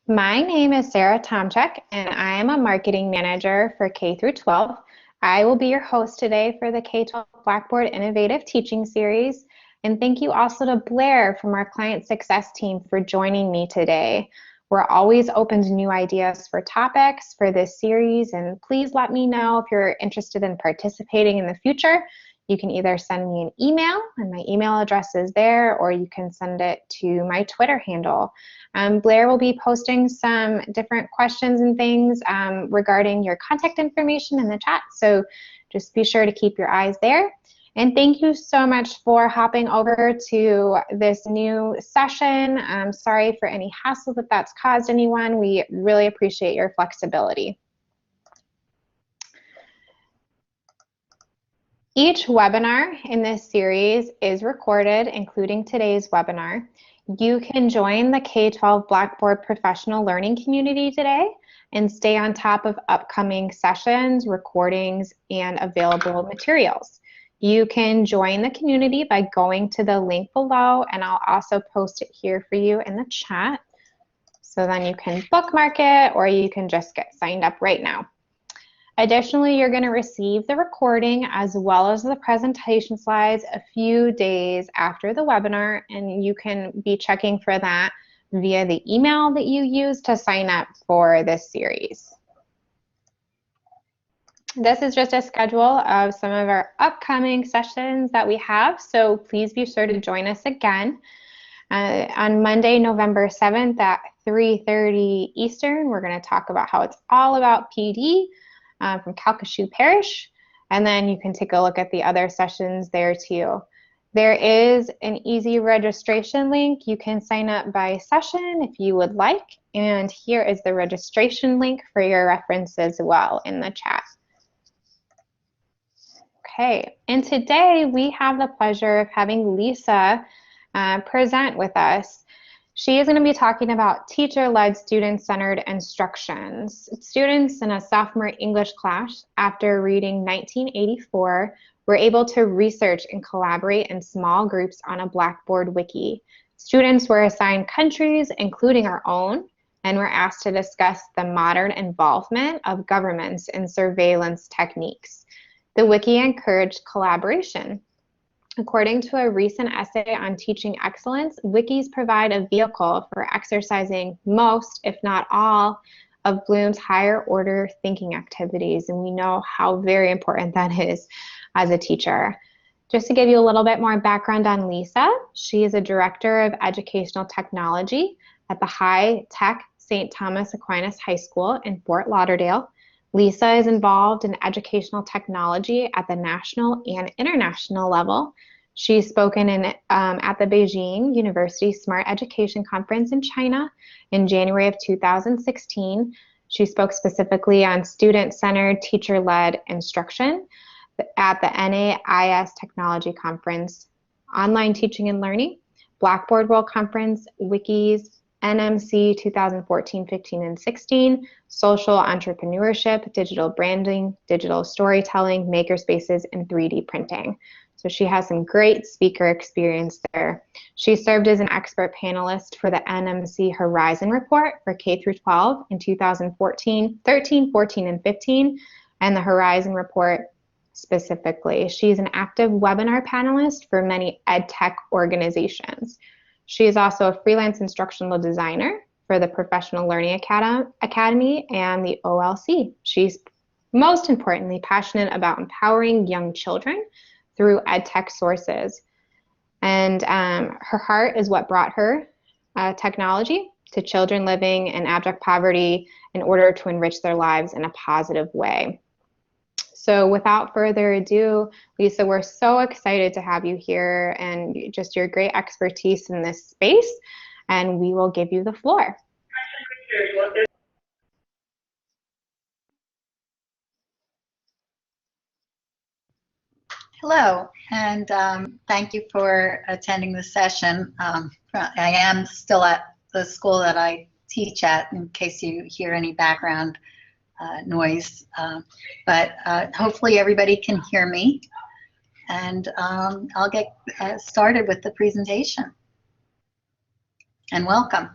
My name is Sarah Tomchek, and I am a marketing manager for K-12. I will be your host today for the K-12 Blackboard Innovative Teaching Series. And thank you also to Blair from our Client Success team for joining me today. We're always open to new ideas for topics for this series, and please let me know if you're interested in participating in the future. You can either send me an email, and my email address is there, or you can send it to my Twitter handle. Blair will be posting some different questions and things regarding your contact information in the chat, so just be sure to keep your eyes there. And thank you so much for hopping over to this new session. I'm sorry for any hassle that that's caused anyone. We really appreciate your flexibility. Each webinar in this series is recorded, including today's webinar. You can join the K-12 Blackboard Professional Learning community today and stay on top of upcoming sessions, recordings, and available materials. You can join the community by going to the link below, and I'll also post it here for you in the chat. So then you can bookmark it, or you can just get signed up right now. Additionally, you're going to receive the recording as well as the presentation slides a few days after the webinar, and you can be checking for that via the email that you use to sign up for this series. This is just a schedule of some of our upcoming sessions that we have, so please be sure to join us again. On Monday, November 7th at 3:30 Eastern, we're going to talk about how it's all about PD. From Calcasieu Parish, and then you can take a look at the other sessions there too. There is an easy registration link. You can sign up by session if you would like, and here is the registration link for your reference as well in the chat. Okay, and today we have the pleasure of having Lisa present with us. She is going to be talking about teacher-led student-centered instructions. Students in a sophomore English class, after reading 1984, were able to research and collaborate in small groups on a Blackboard wiki. Students were assigned countries, including our own, and were asked to discuss the modern involvement of governments in surveillance techniques. The wiki encouraged collaboration. According to a recent essay on teaching excellence, wikis provide a vehicle for exercising most, if not all, of Bloom's higher order thinking activities, and we know how very important that is as a teacher. Just to give you a little bit more background on Lisa, she is a director of educational technology at the high-tech St. Thomas Aquinas High School in Fort Lauderdale. Lisa is involved in educational technology at the national and international level. She's spoken at the Beijing University Smart Education Conference in China in January of 2016. She spoke specifically on student-centered, teacher-led instruction at the NAIS Technology Conference, Online Teaching and Learning, Blackboard World Conference, Wikis, NMC 2014, 15, and 16, social entrepreneurship, digital branding, digital storytelling, makerspaces, and 3D printing. So she has some great speaker experience there. She served as an expert panelist for the NMC Horizon Report for K-12 in 2014, 13, 14, and 15, and the Horizon Report specifically. She's an active webinar panelist for many EdTech organizations. She is also a freelance instructional designer for the Professional Learning Academy and the OLC. She's most importantly passionate about empowering young children through EdTech sources. And her heart is what brought her technology to children living in abject poverty in order to enrich their lives in a positive way. So without further ado, Lisa, we're so excited to have you here and just your great expertise in this space, and we will give you the floor. Hello, and thank you for attending the session. I am still at the school that I teach at, in case you hear any background noise, but hopefully everybody can hear me, and I'll get started with the presentation. And welcome.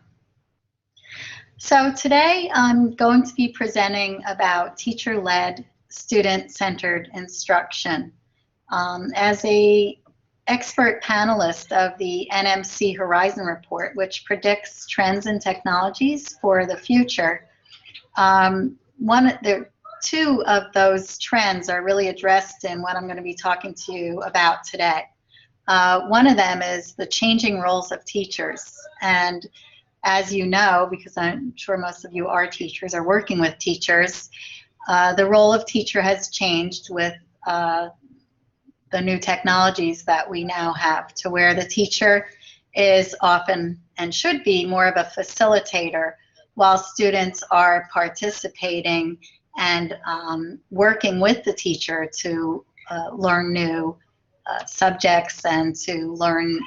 So today I'm going to be presenting about teacher-led, student-centered instruction. As a expert panelist of the NMC Horizon Report, which predicts trends and technologies for the future, two of those trends are really addressed in what I'm going to be talking to you about today. One of them is the changing roles of teachers. And as you know, because I'm sure most of you are teachers or working with teachers, the role of teacher has changed with the new technologies that we now have, to where the teacher is often and should be more of a facilitator while students are participating and working with the teacher to learn new subjects and to learn,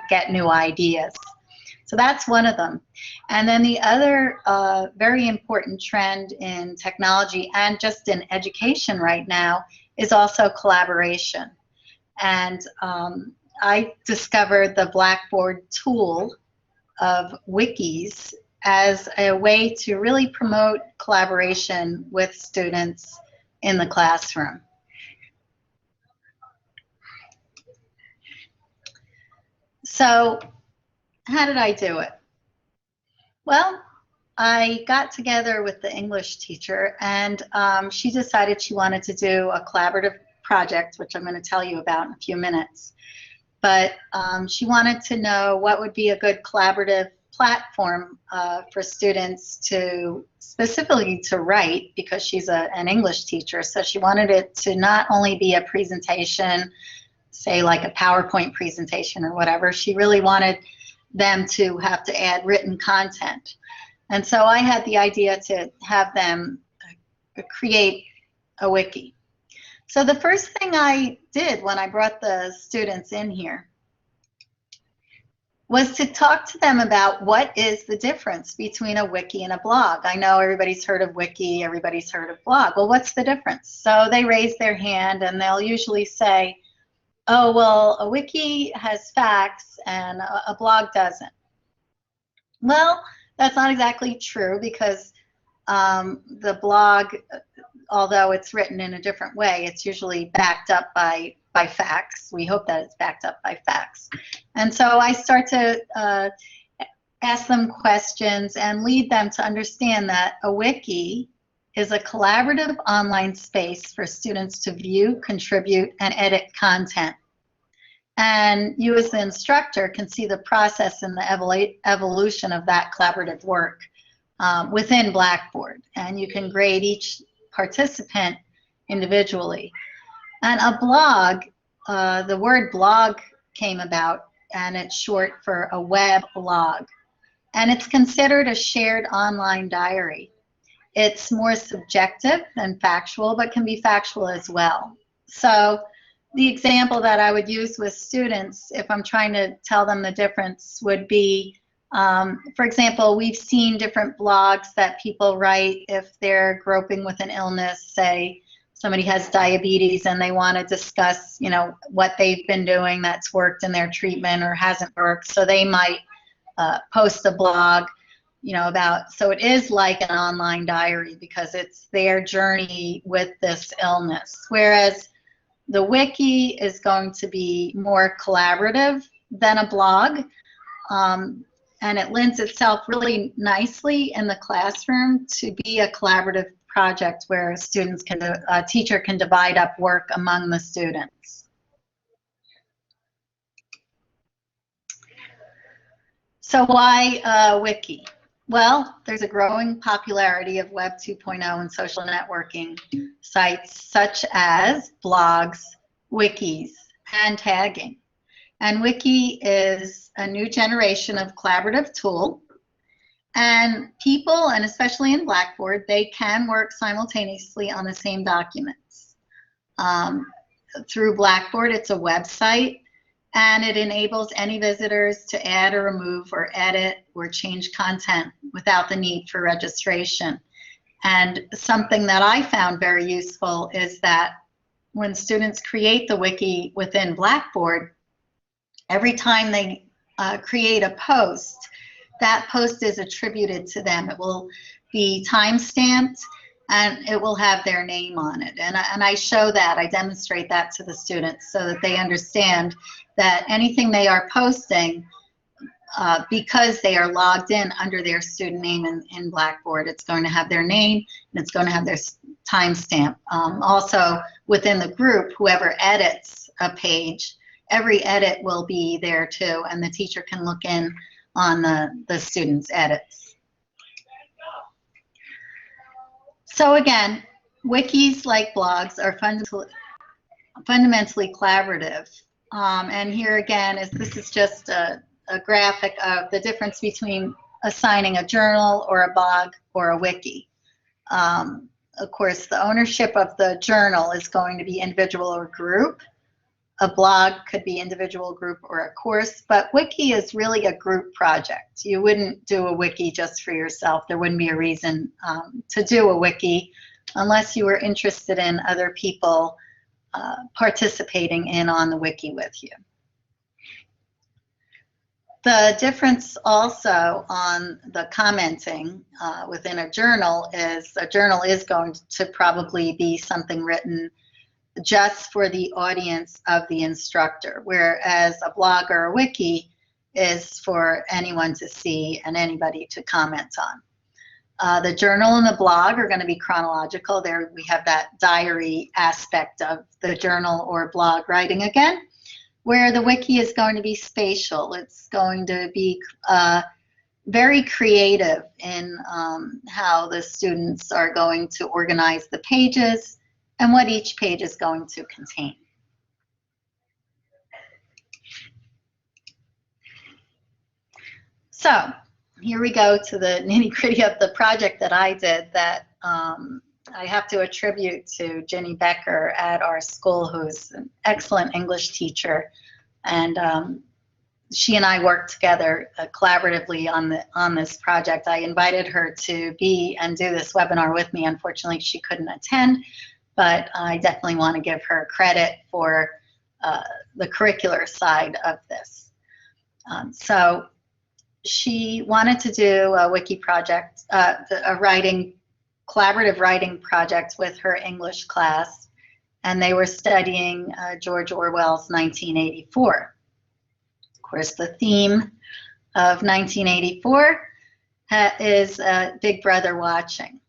get new ideas. So that's one of them. And then the other very important trend in technology and just in education right now is also collaboration. And I discovered the Blackboard tool of wikis as a way to really promote collaboration with students in the classroom. So how did I do it? Well, I got together with the English teacher, and she decided she wanted to do a collaborative project, which I'm going to tell you about in a few minutes. But she wanted to know what would be a good collaborative platform for students to, specifically to write, because she's an English teacher. So she wanted it to not only be a presentation, say like a PowerPoint presentation or whatever. She really wanted them to have to add written content. And so I had the idea to have them create a wiki. So the first thing I did when I brought the students in here was to talk to them about what is the difference between a wiki and a blog. I know everybody's heard of wiki, everybody's heard of blog. Well, what's the difference? So they raise their hand and they'll usually say, oh, well, a wiki has facts and a blog doesn't. Well, that's not exactly true, because the blog, although it's written in a different way, it's usually backed up by facts. We hope that it's backed up by facts. And so I start to ask them questions and lead them to understand that a wiki is a collaborative online space for students to view, contribute, and edit content. And you as the instructor can see the process and the evolution of that collaborative work within Blackboard. And you can grade each participant individually. And a blog, the word blog came about, and it's short for a web log. And it's considered a shared online diary. It's more subjective than factual, but can be factual as well. So the example that I would use with students, if I'm trying to tell them the difference, would be, for example, we've seen different blogs that people write if they're groping with an illness. Say somebody has diabetes and they want to discuss, you know, what they've been doing that's worked in their treatment or hasn't worked. So they might post a blog, you know, about, so it is like an online diary because it's their journey with this illness. Whereas the wiki is going to be more collaborative than a blog, and it lends itself really nicely in the classroom to be a collaborative project where students can, a teacher can divide up work among the students. So why wiki? Well, there's a growing popularity of Web 2.0 and social networking sites such as blogs, wikis, and tagging. And Wiki is a new generation of collaborative tool. And people, and especially in Blackboard, they can work simultaneously on the same documents. Through Blackboard, it's a website, and it enables any visitors to add or remove or edit or change content without the need for registration. And something that I found very useful is that when students create the wiki within Blackboard, every time they create a post, that post is attributed to them. It will be time-stamped, and it will have their name on it. And I show that, I demonstrate that to the students so that they understand that anything they are posting, because they are logged in under their student name in Blackboard, it's going to have their name and it's going to have their timestamp. Also, within the group, whoever edits a page, every edit will be there too, and the teacher can look in on the student's edits. So again, wikis, like blogs, are fundamentally collaborative. And here again, this is just a graphic of the difference between assigning a journal or a blog or a wiki. Of course, the ownership of the journal is going to be individual or group. A blog could be individual, group, or a course, but wiki is really a group project. You wouldn't do a wiki just for yourself. There wouldn't be a reason to do a wiki unless you were interested in other people participating in on the wiki with you. The difference also on the commenting within a journal is going to probably be something written just for the audience of the instructor, whereas a blog or a wiki is for anyone to see and anybody to comment on. The journal and the blog are going to be chronological. There we have that diary aspect of the journal or blog writing again, where the wiki is going to be spatial. It's going to be very creative in how the students are going to organize the pages and what each page is going to contain. So here we go to the nitty-gritty of the project that I did that I have to attribute to Ginny Becker at our school, who's an excellent English teacher. And she and I worked together collaboratively on this project. I invited her to be and do this webinar with me. Unfortunately, she couldn't attend, but I definitely want to give her credit for the curricular side of this. So she wanted to do a wiki project, a collaborative writing project with her English class, and they were studying George Orwell's 1984. Of course, the theme of 1984 is Big Brother watching.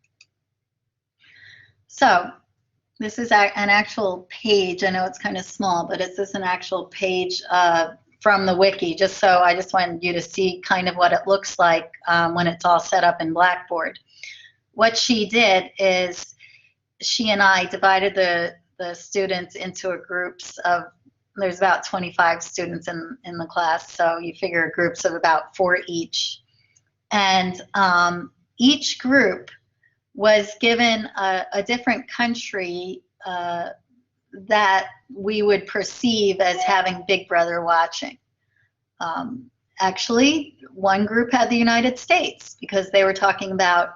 So this is an actual page. I know it's kind of small, but it's an actual page from the wiki, I just wanted you to see kind of what it looks like when it's all set up in Blackboard. What she did is she and I divided the students into groups of, there's about 25 students in the class, so you figure groups of about 4 each. And each group was given a different country that we would perceive as having Big Brother watching. Actually, one group had the United States because they were talking about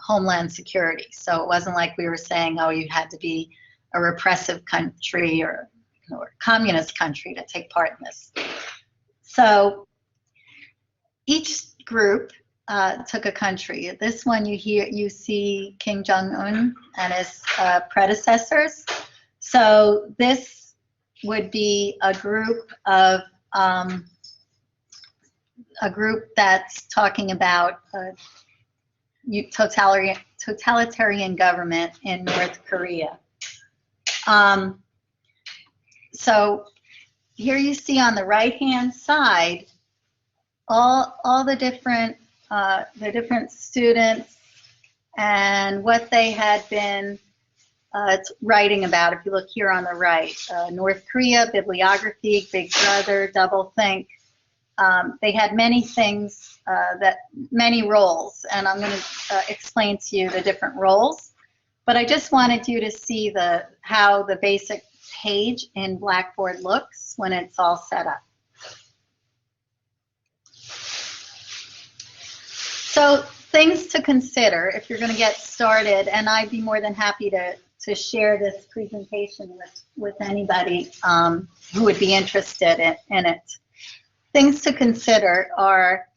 homeland security. So it wasn't like we were saying, oh, you had to be a repressive country or a communist country to take part in this. So each group took a country. This one you see Kim Jong-un and his predecessors. So this would be a group of that's talking about totalitarian government in North Korea. So here you see on the right-hand side all the different students and what they had been writing about. If you look here on the right, North Korea, bibliography, Big Brother, doublethink. They had many things, many roles, and I'm going to explain to you the different roles. But I just wanted you to see how the basic page in Blackboard looks when it's all set up. So things to consider if you're going to get started, and I'd be more than happy to share this presentation with anybody who would be interested in it. Things to consider are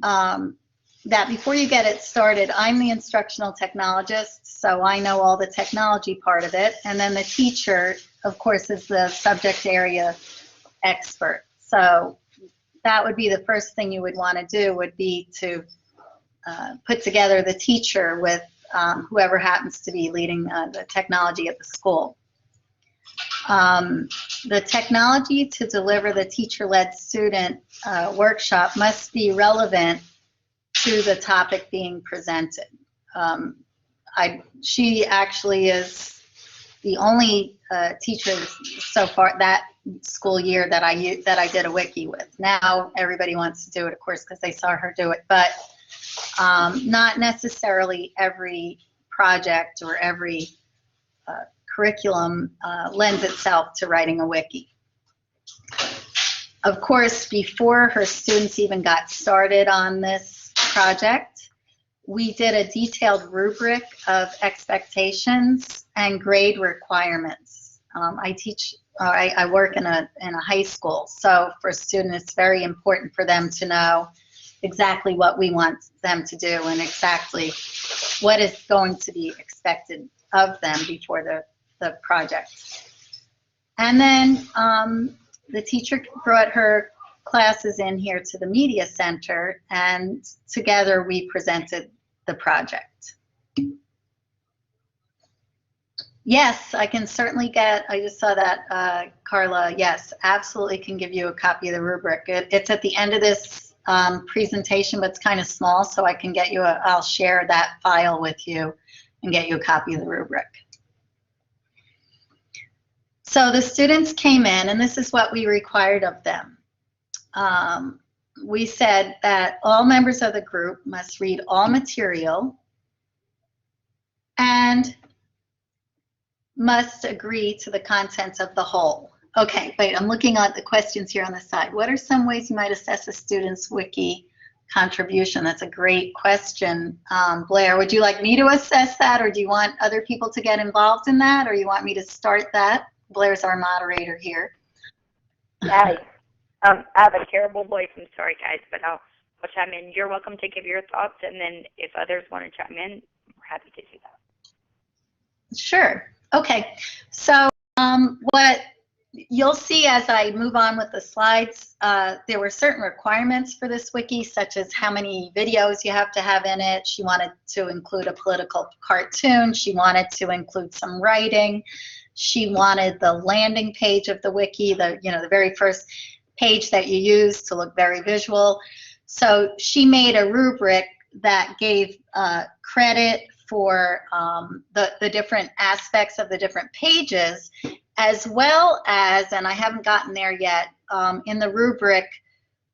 that before you get it started, I'm the instructional technologist, so I know all the technology part of it, and then the teacher, of course, is the subject area expert. So that would be the first thing you would want to do, would be to put together the teacher with whoever happens to be leading the technology at the school. The technology to deliver the teacher-led student workshop must be relevant to the topic being presented. She actually is the only teacher so far that school year that I did a wiki with. Now everybody wants to do it, of course, because they saw her do it, but not necessarily every project or every curriculum lends itself to writing a wiki. Of course, before her students even got started on this project, we did a detailed rubric of expectations and grade requirements. I work in a high school, so for students it's very important for them to know exactly what we want them to do and exactly what is going to be expected of them before the project. And then the teacher brought her classes in here to the media center, and together we presented the project. Yes, I can certainly I just saw that, Carla. Yes, absolutely can give you a copy of the rubric. It's at the end of this presentation, but it's kind of small, so I can get you I'll share that file with you and get you a copy of the rubric. So the students came in, and this is what we required of them. We said that all members of the group must read all material and must agree to the contents of the whole. Okay, wait, I'm looking at the questions here on the side. What are some ways you might assess a student's wiki contribution? That's a great question. Blair, would you like me to assess that, or do you want other people to get involved in that, or you want me to start that? Blair's our moderator here. Yeah, I have a terrible voice. I'm sorry, guys, but I'll chime in. You're welcome to give your thoughts, and then if others want to chime in, we're happy to do that. Sure. Okay. So what you'll see as I move on with the slides, there were certain requirements for this wiki, such as how many videos you have to have in it. She wanted to include a political cartoon. She wanted to include some writing. She wanted the landing page of the wiki, the very first page that you use, to look very visual. So she made a rubric that gave credit for the different aspects of the different pages, as well as, and I haven't gotten there yet, in the rubric,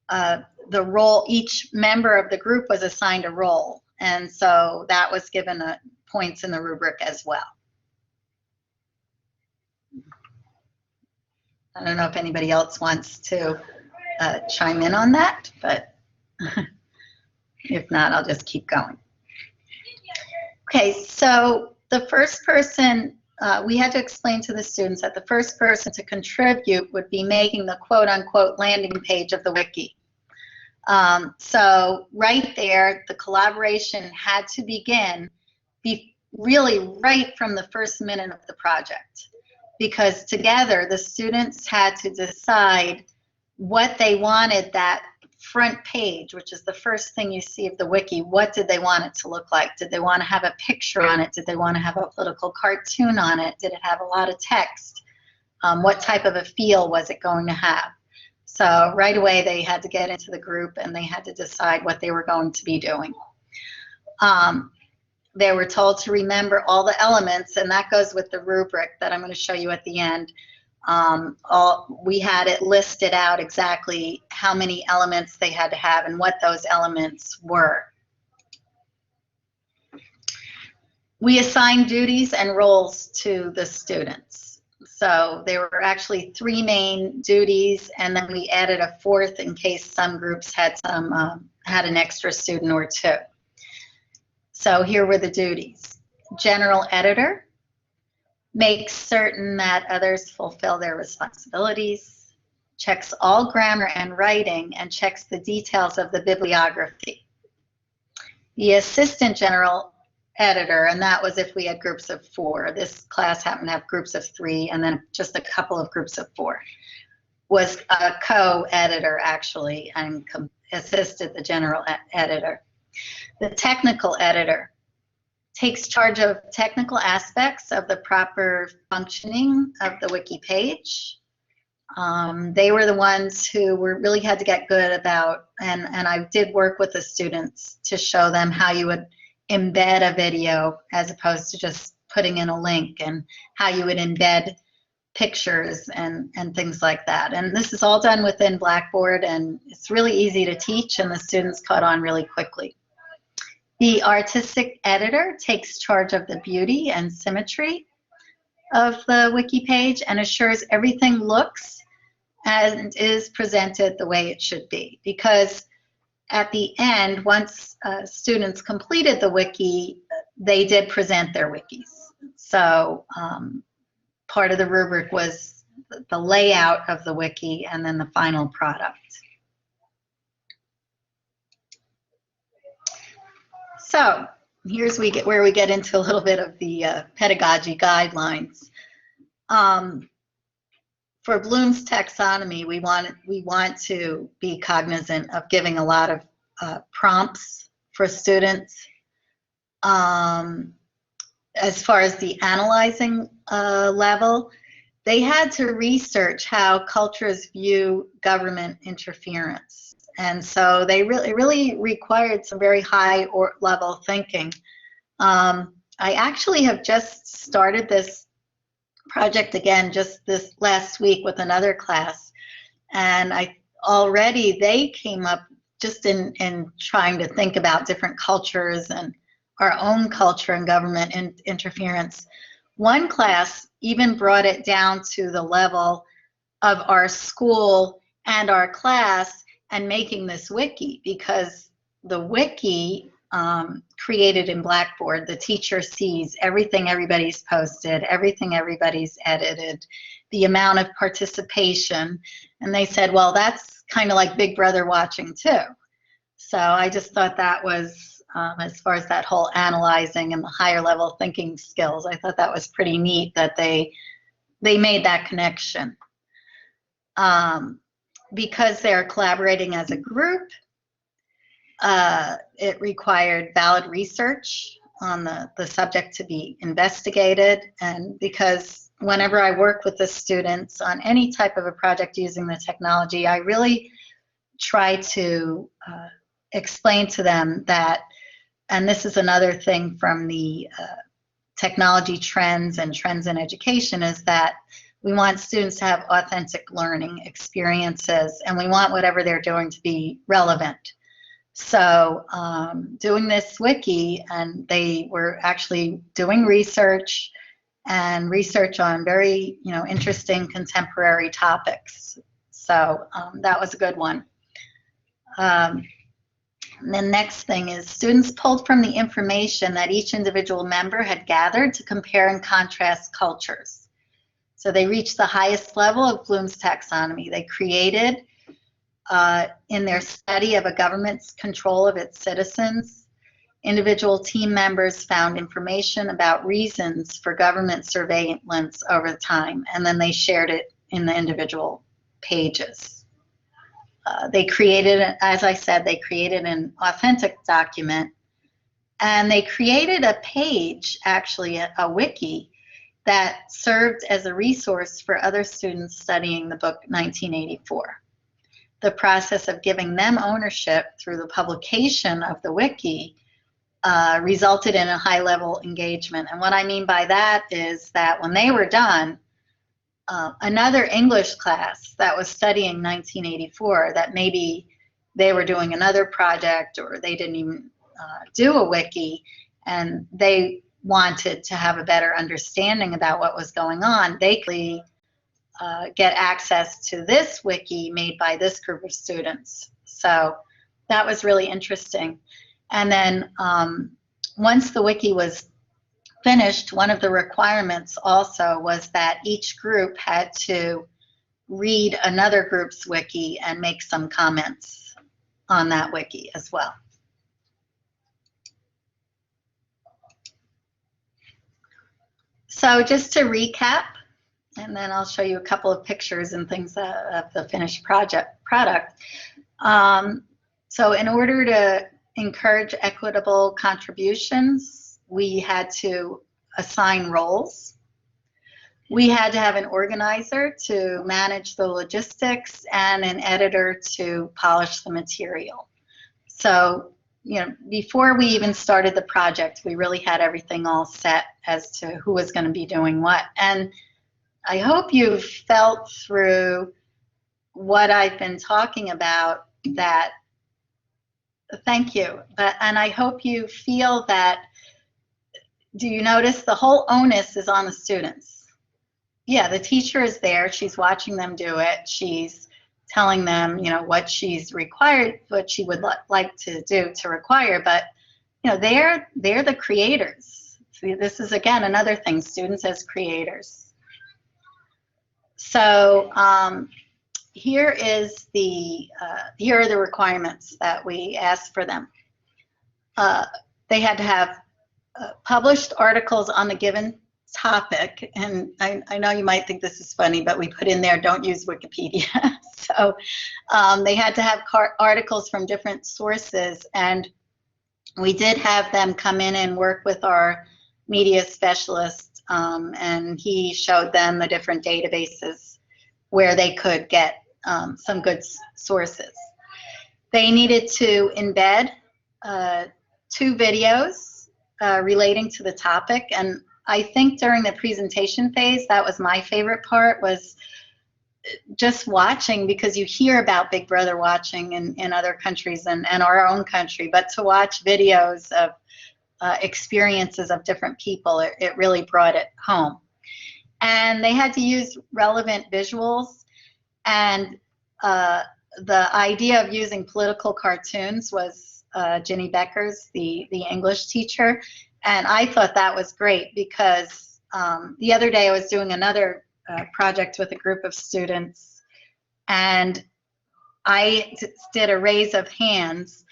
the role, each member of the group was assigned a role, and so that was given points in the rubric as well. I don't know if anybody else wants to chime in on that, but if not, I'll just keep going. Okay, so the first person, we had to explain to the students that the first person to contribute would be making the quote-unquote landing page of the wiki. So right there, the collaboration had to begin really right from the first minute of the project, because together the students had to decide what they wanted that front page, which is the first thing you see of the wiki. What did they want it to look like? Did they want to have a picture on it? Did they want to have a political cartoon on it? Did it have a lot of text? What type of a feel was it going to have? So right away they had to get into the group and they had to decide what they were going to be doing. They were told to remember all the elements, and that goes with the rubric that I'm going to show you at the end. We had it listed out exactly how many elements they had to have and what those elements were. We assigned duties and roles to the students. So there were actually 3 main duties, and then we added a 4th in case some groups had had an extra student or 2. So here were the duties. General editor, make certain that others fulfill their responsibilities. checks all grammar and writing, and checks the details of the bibliography. The assistant general editor, and that was if we had groups of 4. This class happened to have groups of 3 and then just a couple of groups of 4. Was a co-editor actually and assisted the general editor. The technical editor takes charge of technical aspects of the proper functioning of the wiki page. They were the ones who really had to get good about, and I did work with the students to show them how you would embed a video as opposed to just putting in a link, and how you would embed pictures and things like that. And this is all done within Blackboard, and it's really easy to teach, and the students caught on really quickly. The artistic editor takes charge of the beauty and symmetry of the wiki page and assures everything looks and is presented the way it should be. Because at the end, once students completed the wiki, they did present their wikis. So part of the rubric was the layout of the wiki and then the final product. So here's where we get into a little bit of the pedagogy guidelines. For Bloom's taxonomy, we want to be cognizant of giving a lot of prompts for students. As far as the analyzing level, they had to research how cultures view government interference. And so they really required some very high level thinking. I actually have just started this project again just this last week with another class, and already they came up just in trying to think about different cultures and our own culture and government interference. One class even brought it down to the level of our school and our class and making this wiki, because the wiki created in Blackboard, the teacher sees everything everybody's posted, everything everybody's edited, the amount of participation, and they said, well, that's kind of like Big Brother watching too. So I just thought that was, as far as that whole analyzing and the higher level thinking skills, I thought that was pretty neat that they made that connection. Because they're collaborating as a group, it required valid research on the subject to be investigated. And because whenever I work with the students on any type of a project using the technology, I really try to explain to them that, and this is another thing from the technology trends and trends in education, is that we want students to have authentic learning experiences, and we want whatever they're doing to be relevant. So doing this wiki, and they were actually doing research on very interesting contemporary topics. So that was a good one. And the next thing is students pulled from the information that each individual member had gathered to compare and contrast cultures. So they reached the highest level of Bloom's taxonomy. They created, in their study of a government's control of its citizens, individual team members found information about reasons for government surveillance over time, and then they shared it in the individual pages. They created, as I said, they created an authentic document, and they created a page, actually a wiki, that served as a resource for other students studying the book 1984. The process of giving them ownership through the publication of the wiki resulted in a high-level engagement. And what I mean by that is that when they were done, another English class that was studying 1984, that maybe they were doing another project or they didn't even do a wiki, and they wanted to have a better understanding about what was going on, they could get access to this wiki made by this group of students. So that was really interesting. And then once the wiki was finished, one of the requirements also was that each group had to read another group's wiki and make some comments on that wiki as well. So just to recap, and then I'll show you a couple of pictures and things of the finished product. So in order to encourage equitable contributions, we had to assign roles. We had to have an organizer to manage the logistics and an editor to polish the material. So, you know, before we even started the project, we really had everything all set as to who was going to be doing what. And I hope you've felt through what I've been talking about that, thank you, and I hope you feel that, do you notice the whole onus is on the students? Yeah, the teacher is there, she's watching them do it, she's telling them, you know, what she's required, what she would like to do to require, but, you know, they're the creators. See, this is, again, another thing, students as creators. So here are the requirements that we asked for them. They had to have published articles on the given topic, and I know you might think this is funny, but we put in there, don't use Wikipedia. So they had to have articles from different sources, and we did have them come in and work with our media specialist, and he showed them the different databases where they could get some good sources. They needed to embed 2 videos relating to the topic, and I think during the presentation phase, that was my favorite part, was just watching, because you hear about Big Brother watching in other countries and our own country, but to watch videos of experiences of different people, it really brought it home. And they had to use relevant visuals, and the idea of using political cartoons was Ginny Becker's, the English teacher, and I thought that was great, because the other day I was doing another project with a group of students, and I did a raise of hands.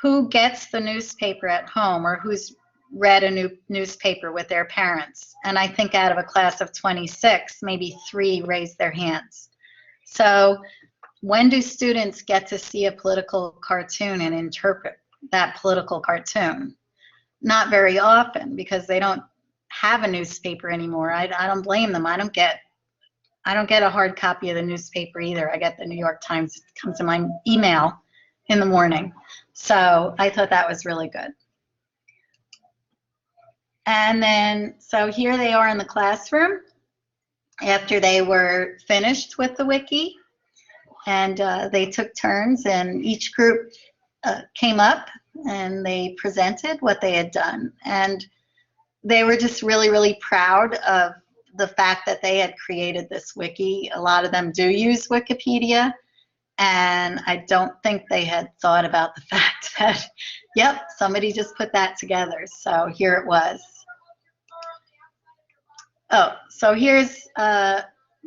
Who gets the newspaper at home, or who's read a new newspaper with their parents? And I think out of a class of 26, maybe 3 raised their hands. So when do students get to see a political cartoon and interpret that political cartoon? Not very often, because they don't have a newspaper anymore. I don't blame them. I don't get a hard copy of the newspaper either. I get the New York Times. It comes to my email in the morning. So I thought that was really good. And then, so here they are in the classroom after they were finished with the wiki, and they took turns, and each group came up and they presented what they had done, and they were just really, really proud of the fact that they had created this wiki. A lot of them do use Wikipedia, and I don't think they had thought about the fact that, yep, somebody just put that together. So here it was. Oh, so here's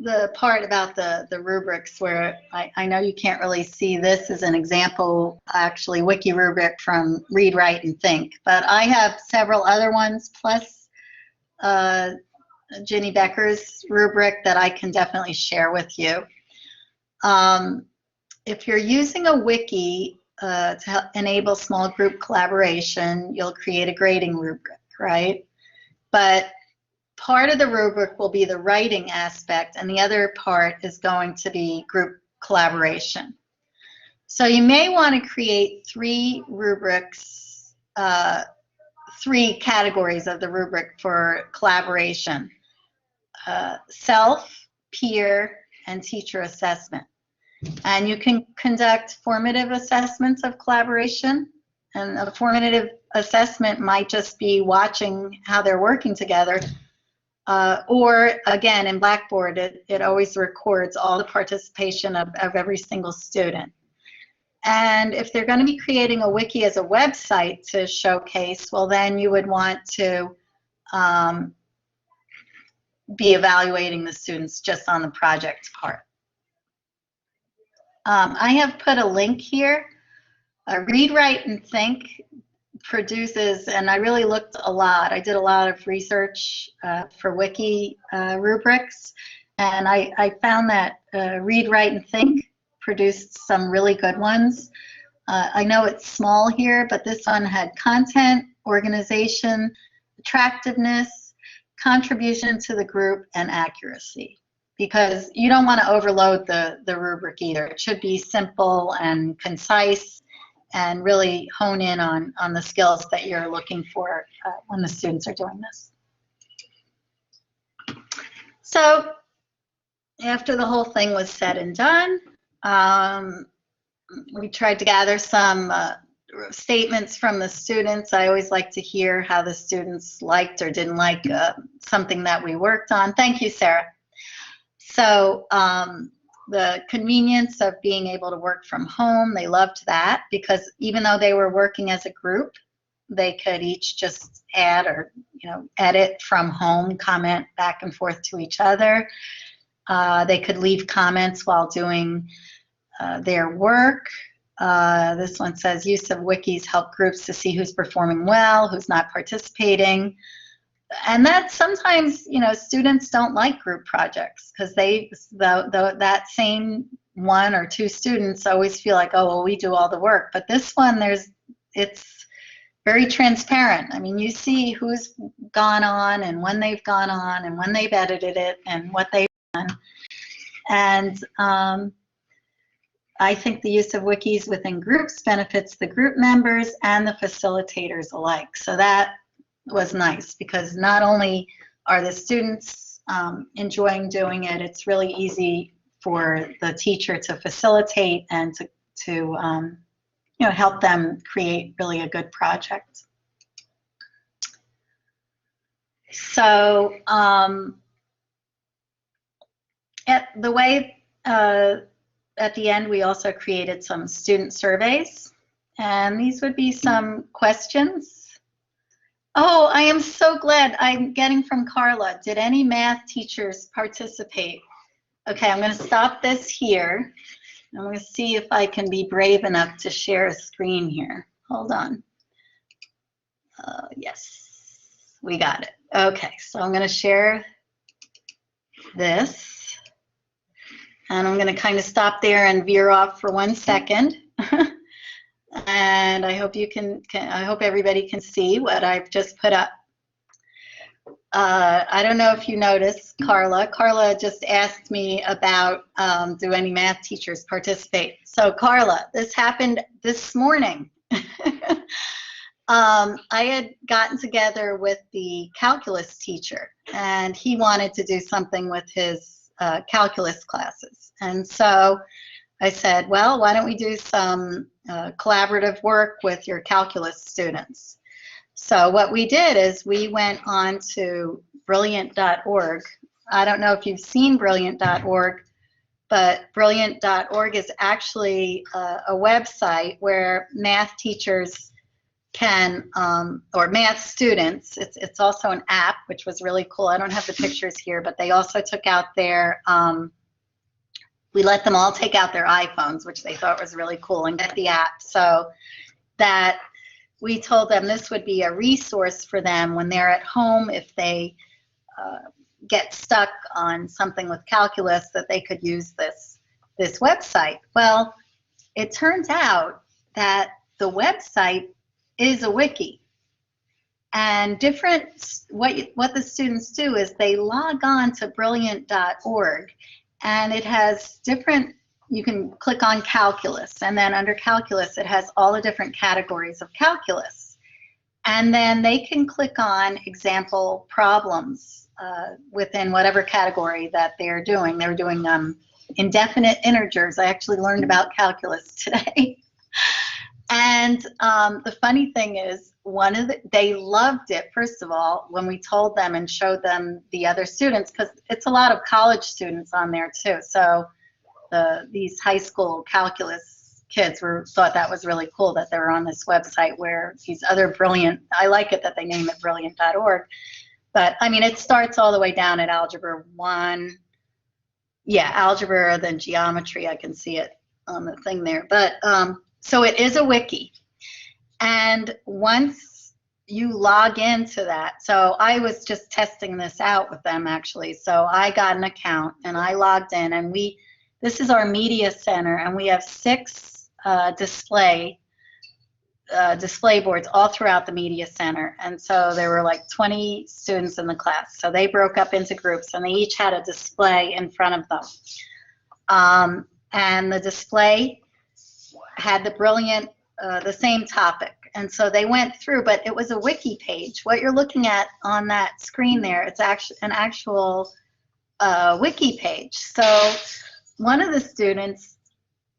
the part about the rubrics, where I know you can't really see this as an example, actually, Wiki rubric from Read, Write, and Think. But I have several other ones, plus Ginny Becker's rubric that I can definitely share with you. If you're using a wiki to enable small group collaboration, you'll create a grading rubric, right? But part of the rubric will be the writing aspect, and the other part is going to be group collaboration. So you may want to create 3 rubrics, 3 categories of the rubric for collaboration: self, peer, and teacher assessment. And you can conduct formative assessments of collaboration, and a formative assessment might just be watching how they're working together. Or again, in Blackboard, it always records all the participation of every single student. And if they're going to be creating a wiki as a website to showcase, well, then you would want to be evaluating the students just on the project part. I have put a link here. Read, Write, and Think produces, and I really looked a lot. I did a lot of research for Wiki rubrics, and I found that Read, Write, and Think produced some really good ones. I know it's small here, but this one had content, organization, attractiveness, contribution to the group, and accuracy. Because you don't want to overload the rubric either. It should be simple and concise and really hone in on the skills that you're looking for when the students are doing this. So after the whole thing was said and done, we tried to gather some statements from the students. I always like to hear how the students liked or didn't like something that we worked on. Thank you, Sarah. So the convenience of being able to work from home, they loved that, because even though they were working as a group, they could each just add or edit from home, comment back and forth to each other. They could leave comments while doing their work. This one says use of wikis help groups to see who's performing well, who's not participating. And that sometimes, students don't like group projects because that same one or two students always feel like, oh, well, we do all the work. But this one, it's very transparent. I mean, you see who's gone on and when they've gone on and when they've edited it and what they've done. And I think the use of wikis within groups benefits the group members and the facilitators alike. So that was nice, because not only are the students enjoying doing it, it's really easy for the teacher to facilitate and to help them create really a good project. So at the end, we also created some student surveys, and these would be some questions. Oh, I am so glad. I'm getting from Carla. Did any math teachers participate? Okay, I'm going to stop this here. I'm going to see if I can be brave enough to share a screen here. Hold on. Yes, we got it. Okay, so I'm going to share this. And I'm going to kind of stop there and veer off for 1 second. And I hope I hope everybody can see what I've just put up. I don't know if you noticed, Carla. Carla just asked me about do any math teachers participate. So Carla, this happened this morning. I had gotten together with the calculus teacher, and he wanted to do something with his calculus classes. And so I said, well, why don't we do some collaborative work with your calculus students? So what we did is we went on to brilliant.org. I don't know if you've seen brilliant.org, but brilliant.org is actually a website where math teachers can, or math students, it's also an app, which was really cool. I don't have the pictures here, but they also took out their, we let them all take out their iPhones, which they thought was really cool, and get the app, so that we told them this would be a resource for them when they're at home. If they get stuck on something with calculus, that they could use this website. Well, it turns out that the website is a wiki. And what the students do is they log on to brilliant.org, and it has different, you can click on calculus, and then under calculus it has all the different categories of calculus. And then they can click on example problems within whatever category that they're doing. They're doing indefinite integers. I actually learned about calculus today. And the funny thing is, they loved it, first of all, when we told them and showed them the other students, because it's a lot of college students on there too. So these high school calculus kids thought that was really cool that they were on this website where these other brilliant, I like it that they name it brilliant.org. But I mean, it starts all the way down at Algebra 1. Yeah, Algebra, then Geometry, I can see it the thing there. But so it is a wiki. And once you log into that, so I was just testing this out with them actually. So I got an account and I logged in, and this is our media center, and we have 6 display boards all throughout the media center. And so there were like 20 students in the class. So they broke up into groups, and they each had a display in front of them. And the display had the same topic. And so they went through, but it was a wiki page. What you're looking at on that screen there, it's actually an actual wiki page. So one of the students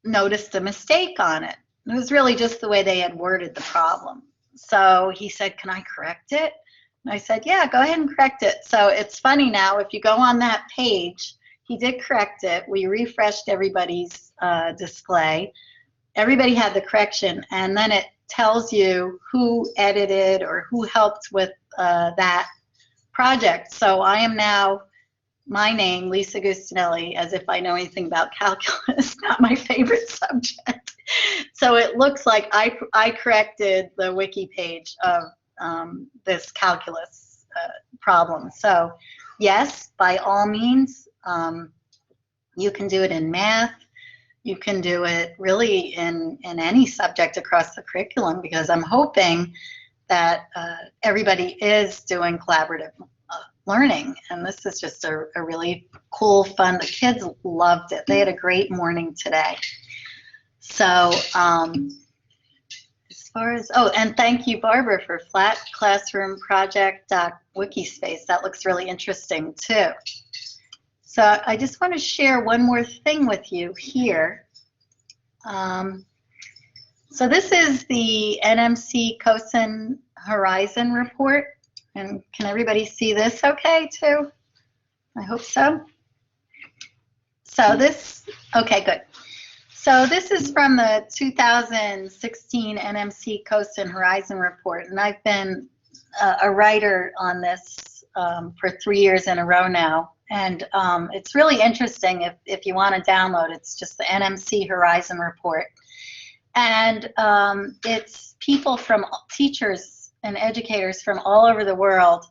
noticed a mistake on it. It was really just the way they had worded the problem. So he said, "Can I correct it?" And I said, "Yeah, go ahead and correct it." So it's funny now, if you go on that page, he did correct it. We refreshed everybody's display. Everybody had the correction, and then it tells you who edited or who helped with that project. So I am now, my name, Lisa Gustinelli, as if I know anything about calculus, not my favorite subject. So it looks like I corrected the wiki page of this calculus problem. So yes, by all means, you can do it in math. You can do it really in any subject across the curriculum, because I'm hoping that everybody is doing collaborative learning. And this is just a really cool, fun. The kids loved it. They had a great morning today. So as far as, and thank you, Barbara, for Flat Classroom Project.Wikispace. That looks really interesting too. So I just want to share one more thing with you here. So this is the NMC Horizon Report. And can everybody see this okay too? I hope so. So this, okay, good. So this is from the 2016 NMC Horizon Report. And I've been a writer on this for 3 years in a row now. And it's really interesting. If you want to download, it's just the NMC Horizon Report. And it's people from teachers and educators from all over the world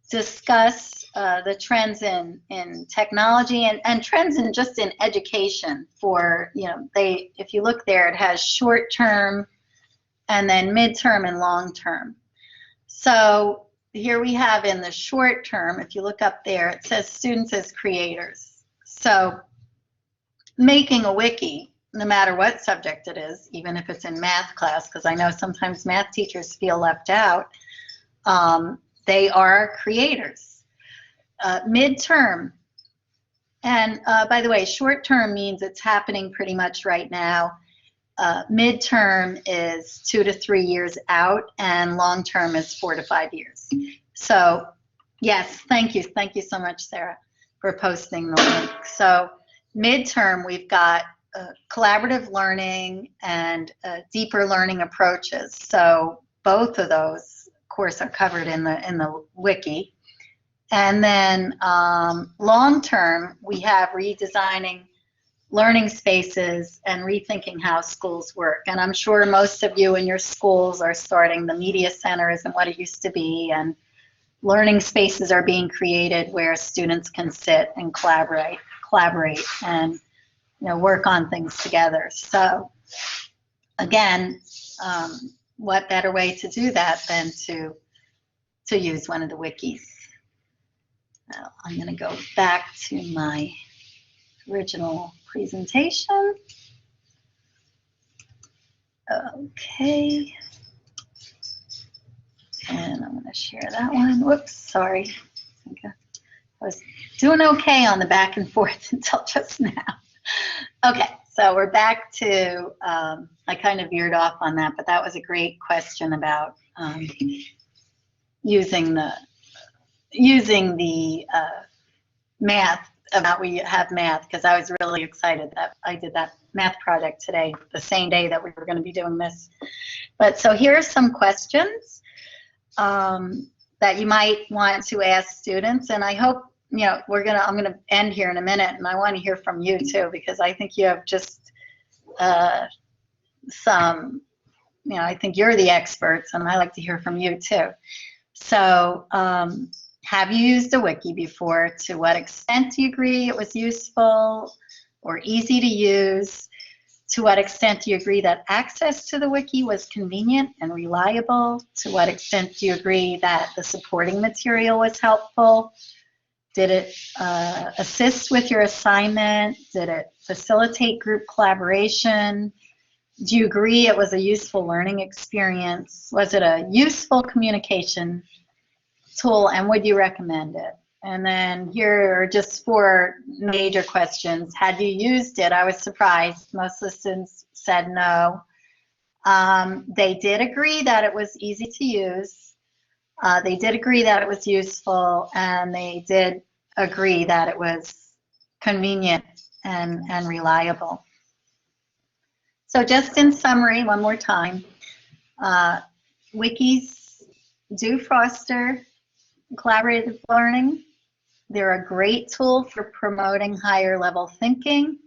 discuss the trends in technology and trends in just in education for, if you look there, it has short term and then midterm and long term. So here we have in the short term, if you look up there, it says students as creators. So making a wiki, no matter what subject it is, even if it's in math class, because I know sometimes math teachers feel left out, they are creators. Midterm, and by the way, short term means it's happening pretty much right now. Midterm is 2 to 3 years out, and long term is 4 to 5 years. So yes, thank you so much, Sarah, for posting the link. So midterm, we've got collaborative learning and deeper learning approaches. So both of those, of course, are covered in the wiki. And then long term, we have redesigning learning spaces and rethinking how schools work. And I'm sure most of you in your schools are starting, the media center isn't what it used to be, and learning spaces are being created where students can sit and collaborate and work on things together. So again, what better way to do that than to use one of the wikis. Now, I'm going to go back to my original presentation. Okay. And I'm going to share that one. Whoops, sorry. I was doing okay on the back and forth until just now. Okay, so we're back to, I kind of veered off on that, but that was a great question about using the math, about we have math, because I was really excited that I did that math project today, the same day that we were going to be doing this. But so here are some questions that you might want to ask students, and I hope, I'm going to end here in a minute, and I want to hear from you too, because I think you have just some, I think you're the experts, and I like to hear from you too. So have you used a wiki before? To what extent do you agree it was useful or easy to use? To what extent do you agree that access to the wiki was convenient and reliable? To what extent do you agree that the supporting material was helpful? Did it assist with your assignment? Did it facilitate group collaboration? Do you agree it was a useful learning experience? Was it a useful communication tool, and would you recommend it? And then here are just 4 major questions. Had you used it? I was surprised. Most of the students said no. They did agree that it was easy to use. They did agree that it was useful, and they did agree that it was convenient and reliable. So just in summary, one more time, wikis do foster collaborative learning. They're a great tool for promoting higher level thinking.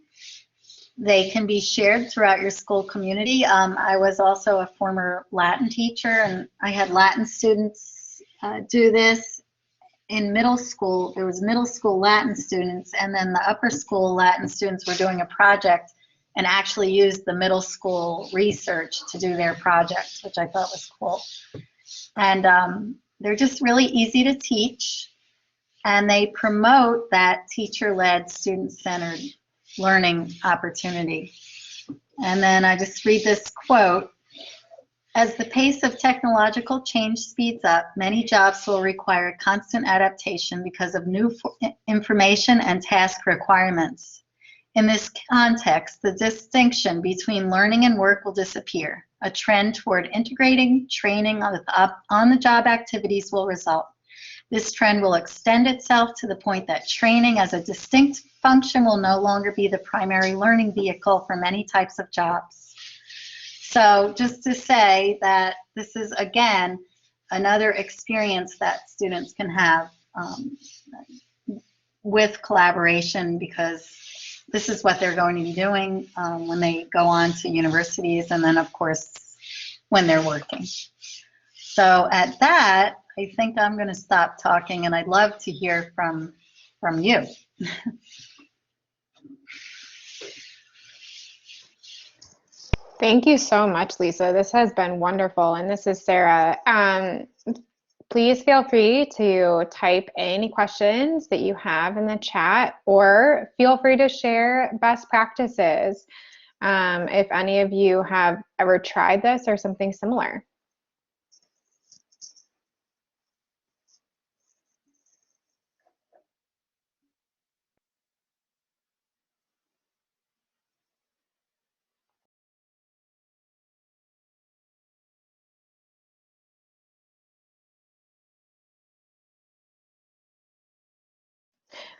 They can be shared throughout your school community. I was also a former Latin teacher, and I had Latin students do this in middle school. There was middle school Latin students, and then the upper school Latin students were doing a project and actually used the middle school research to do their project, which I thought was cool. And they're just really easy to teach, and they promote that teacher-led, student-centered learning opportunity. And then I just read this quote: as the pace of technological change speeds up, many jobs will require constant adaptation because of new information and task requirements. In this context, the distinction between learning and work will disappear. A trend toward integrating training with on-the-job activities will result. This trend will extend itself to the point that training as a distinct function will no longer be the primary learning vehicle for many types of jobs. So just to say that this is, again, another experience that students can have with collaboration, because this is what they're going to be doing when they go on to universities, and then, of course, when they're working. So at that, I think I'm going to stop talking, and I'd love to hear from you. Thank you so much, Lisa. This has been wonderful. And this is Sarah. Please feel free to type any questions that you have in the chat, or feel free to share best practices if any of you have ever tried this or something similar.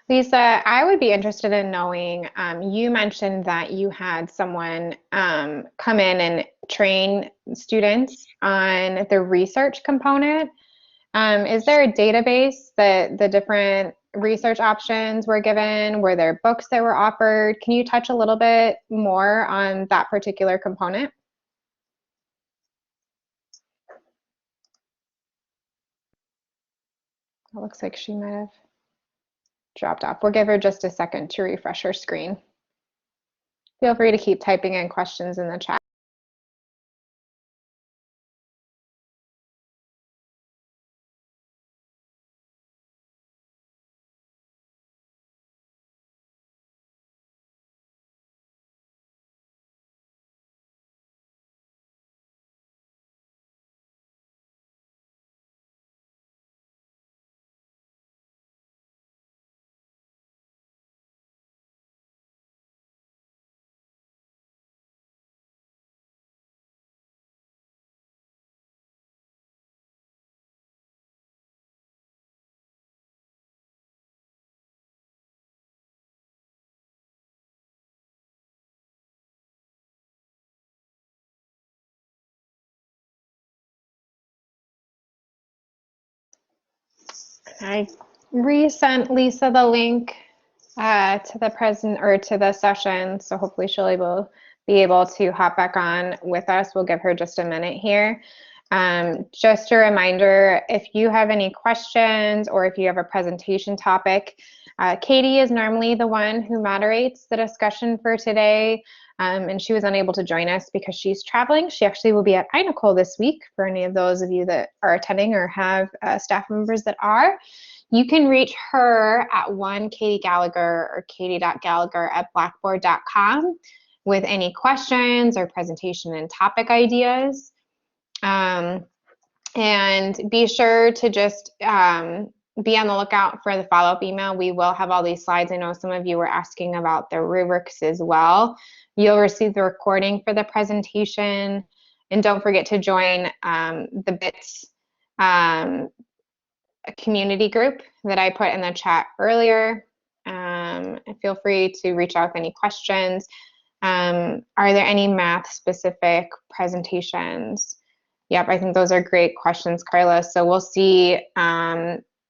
Lisa, I would be interested in knowing, you mentioned that you had someone come in and train students on the research component. Is there a database that the different research options were given? Were there books that were offered? Can you touch a little bit more on that particular component? It looks like she might have dropped off. We'll give her just a second to refresh her screen. Feel free to keep typing in questions in the chat. I resent Lisa the link to the present or to the session, so hopefully she'll be be able to hop back on with us. We'll give her just a minute here. Just a reminder, if you have any questions or if you have a presentation topic, Katie is normally the one who moderates the discussion for today, and she was unable to join us because she's traveling. She actually will be at INACOL this week for any of those of you that are attending or have staff members that are. You can reach her at Katie Gallagher or katie.gallagher@blackboard.com with any questions or presentation and topic ideas. And be sure to just be on the lookout for the follow-up email. We will have all these slides. I know some of you were asking about the rubrics as well. You'll receive the recording for the presentation. And don't forget to join the BITS community group that I put in the chat earlier. And feel free to reach out with any questions. Are there any math-specific presentations? Yep, I think those are great questions, Carla. So we'll see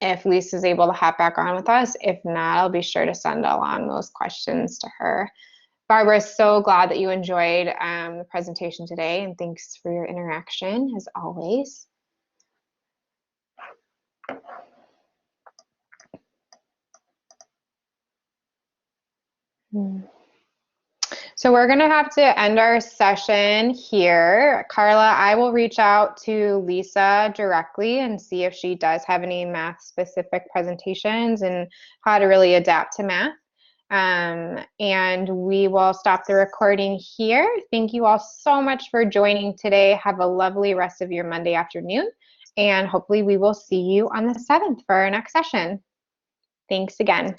if Lisa's able to hop back on with us. If not, I'll be sure to send along those questions to her. Barbara, so glad that you enjoyed the presentation today, and thanks for your interaction as always. So we're going to have to end our session here. Carla, I will reach out to Lisa directly and see if she does have any math-specific presentations and how to really adapt to math. And we will stop the recording here. Thank you all so much for joining today. Have a lovely rest of your Monday afternoon, and hopefully we will see you on the 7th for our next session. Thanks again.